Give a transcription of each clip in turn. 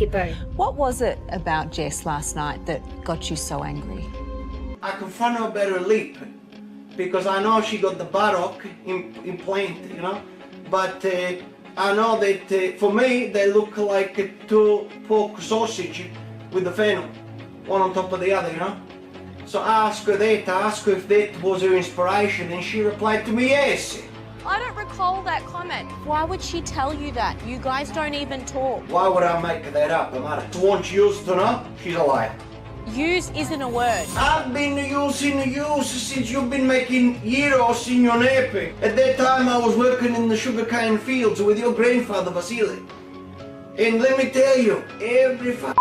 Pippo. What was it about Jess last night that got you so angry? I confront her about her lip because I know she got the buttock implant, you know, but I know that for me they look like two pork sausage with the fennel, one on top of the other, you know. So I asked her that, I asked her if that was her inspiration, and she replied to me, yes. I don't recall that comment. Why would she tell you that? You guys don't even talk. Why would I make that up? I might want you to know she's a liar. Use isn't a word. I've been using you since you've been making gyros in your nappy. At that time I was working in the sugarcane fields with your grandfather Vasily. And let me tell you, every day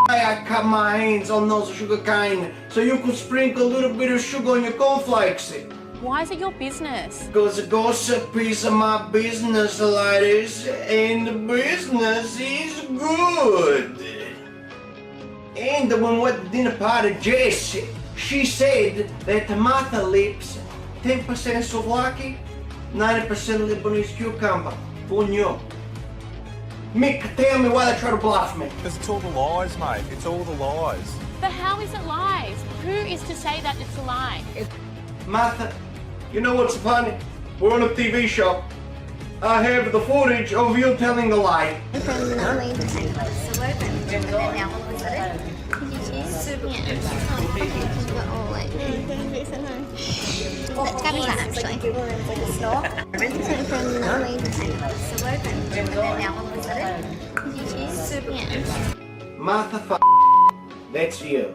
I cut my hands on those sugarcane so you could sprinkle a little bit of sugar on your cornflakes. Why is it your business? Because gossip is my business, ladies, and the business is good. And when we went to dinner party, Jess, she said that Martha lips 10% souvlaki, 90% Lebanese cucumber. Who knew? Mick, tell me why they try to bluff me. Because it's all the lies, mate. It's all the lies. But how is it lies? Who is to say that it's a lie? Martha, you know what's funny? We're on a TV show. I have the footage of you telling a lie. Let's grab that actually. Martha, that's you.